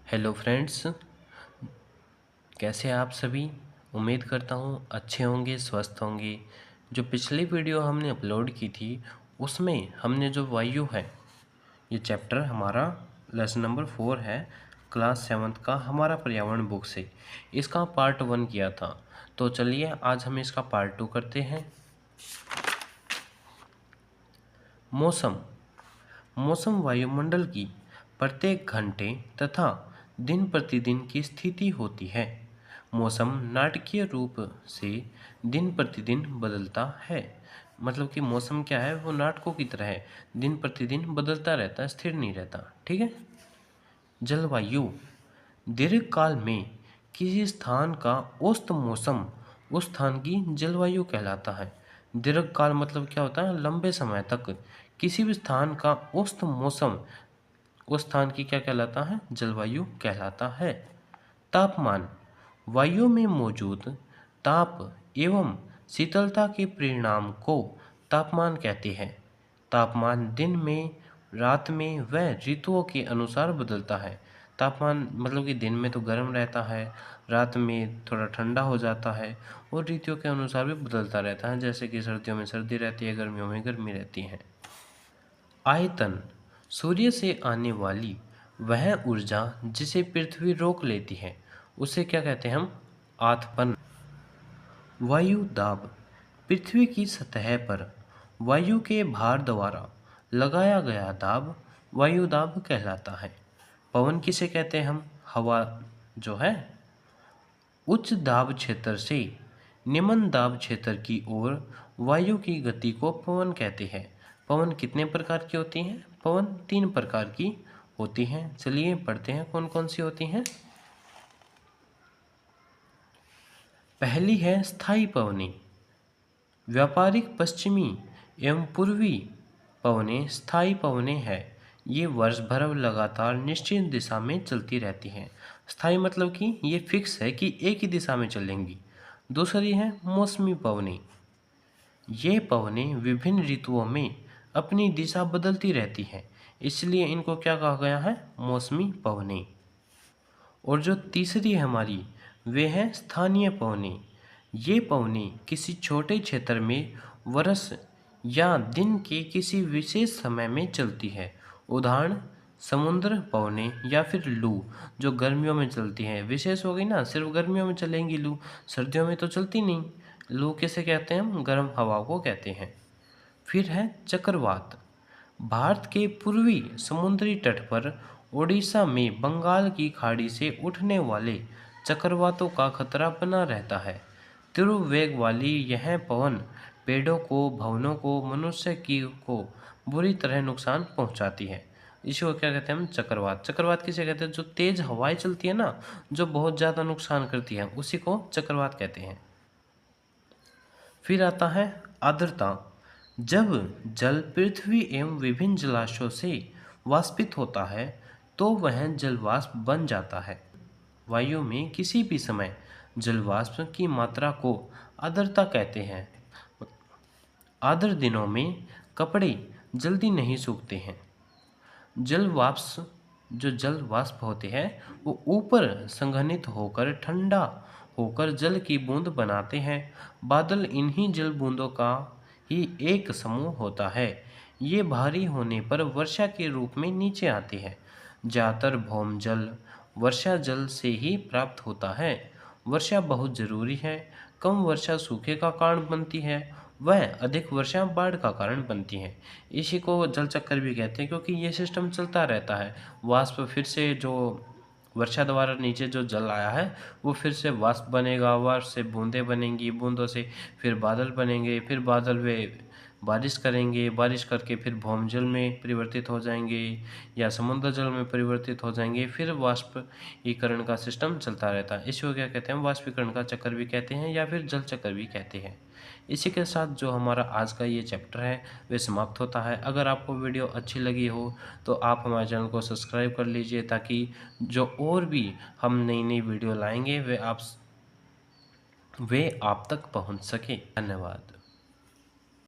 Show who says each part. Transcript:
Speaker 1: Hello friends, कैसे हैं आप सभी। उम्मीद करता हूँ अच्छे होंगे, स्वस्थ होंगे। जो पिछली वीडियो हमने अपलोड की थी उसमें हमने जो वायु है, ये चैप्टर हमारा लेसन नंबर 4 है, क्लास 7th का हमारा पर्यावरण बुक से। इसका पार्ट 1 किया था। तो चलिए आज हम इसका पार्ट 2 करते हैं। मौसम। मौसम वायुमंडल की प्रत्येक घंटे तथा दिन प्रतिदिन की स्थिति होती है। मौसम नाटकीय रूप से दिन प्रतिदिन बदलता है। मतलब कि मौसम क्या है, वो नाटकों की तरह है, दिन प्रतिदिन बदलता रहता है, स्थिर नहीं रहता। ठीक है। जलवायु। दीर्घकाल में किसी स्थान का औसत मौसम उस स्थान की जलवायु कहलाता है। दीर्घकाल मतलब क्या होता है, लंबे समय तक किसी भी स्थान का औसत मौसम उस स्थान की क्या कहलाता है, जलवायु कहलाता है। तापमान। वायु में मौजूद ताप एवं शीतलता के परिणाम को तापमान कहते हैं। तापमान दिन में, रात में व ऋतुओं के अनुसार बदलता है। तापमान मतलब कि दिन में तो गर्म रहता है, रात में थोड़ा ठंडा हो जाता है और ऋतुओं के अनुसार भी बदलता रहता है। जैसे कि सर्दियों में सर्दी रहती है, गर्मियों में गर्मी रहती है। आयतन। सूर्य से आने वाली वह ऊर्जा जिसे पृथ्वी रोक लेती है उसे क्या कहते हैं हम, आतपन। वायु दाब। पृथ्वी की सतह पर वायु के भार द्वारा लगाया गया दाब वायु दाब कहलाता है। पवन किसे कहते हैं हम, हवा जो है। उच्च दाब क्षेत्र से निम्न दाब क्षेत्र की ओर वायु की गति को पवन कहते हैं। पवन कितने प्रकार की होती हैं, पवन 3 प्रकार की होती हैं। चलिए पढ़ते हैं कौन कौन सी होती हैं। पहली है स्थायी पवनें। व्यापारिक पश्चिमी एवं पूर्वी पवनें स्थायी पवनें हैं। ये वर्ष भर लगातार निश्चित दिशा में चलती रहती हैं। स्थायी मतलब कि ये फिक्स है कि एक ही दिशा में चलेंगी। दूसरी है मौसमी पवनें। ये पवनें विभिन्न ऋतुओं में अपनी दिशा बदलती रहती हैं, इसलिए इनको क्या कहा गया है, मौसमी पवनें। और जो तीसरी है हमारी, वे हैं स्थानीय पवनें। ये पवनें किसी छोटे क्षेत्र में वर्ष या दिन के किसी विशेष समय में चलती है। उदाहरण समुद्र पवनें या फिर लू, जो गर्मियों में चलती हैं। विशेष हो गई ना, सिर्फ गर्मियों में चलेंगी लू, सर्दियों में तो चलती नहीं। लू किसे कहते हैं हम, गर्म हवा को कहते हैं। फिर है चक्रवात। भारत के पूर्वी समुद्री तट पर ओडिशा में बंगाल की खाड़ी से उठने वाले चक्रवातों का खतरा बना रहता है। तीव्र वेग वाली यह पवन पेड़ों को, भवनों को, मनुष्य की को बुरी तरह नुकसान पहुंचाती है। इसी को क्या कहते हैं हम, चक्रवात। चक्रवात किसे कहते हैं, जो तेज हवाएं चलती है ना, जो बहुत ज़्यादा नुकसान करती है, उसी को चक्रवात कहते हैं। फिर आता है आर्द्रता। जब जल पृथ्वी एवं विभिन्न जलाशयों से वाष्पित होता है तो वह जलवाष्प बन जाता है। वायु में किसी भी समय जलवाष्प की मात्रा को आर्द्रता कहते हैं। आर्द्र दिनों में कपड़े जल्दी नहीं सूखते हैं। जल वाष्प होते हैं वो ऊपर संघनित होकर ठंडा होकर जल की बूंद बनाते हैं। बादल इन्हीं जल बूंदों का ही एक समूह होता है। ये भारी होने पर वर्षा के रूप में नीचे आती है। ज़्यादातर भौम जल वर्षा जल से ही प्राप्त होता है। वर्षा बहुत ज़रूरी है। कम वर्षा सूखे का कारण बनती है, वह अधिक वर्षा बाढ़ का कारण बनती है। इसी को जल चक्कर भी कहते हैं, क्योंकि ये सिस्टम चलता रहता है। वाष्प फिर से जो वर्षा द्वारा नीचे जो जल आया है वो फिर से वाष्प बनेगा, वाष्प से बूंदें बनेंगी, बूंदों से फिर बादल बनेंगे, फिर बादल वे बारिश करेंगे, बारिश करके फिर भौमजल में परिवर्तित हो जाएंगे या समुद्र जल में परिवर्तित हो जाएंगे। फिर वाष्पीकरण का सिस्टम चलता रहता है। इसी को क्या कहते हैं, वाष्पीकरण का चक्कर भी कहते हैं या फिर जल चक्कर भी कहते हैं। इसी के साथ जो हमारा आज का ये चैप्टर है वे समाप्त होता है। अगर आपको वीडियो अच्छी लगी हो तो आप हमारे चैनल को सब्सक्राइब कर लीजिए, ताकि जो और भी हम नई नई वीडियो लाएंगे वे आप तक पहुंच सके। धन्यवाद।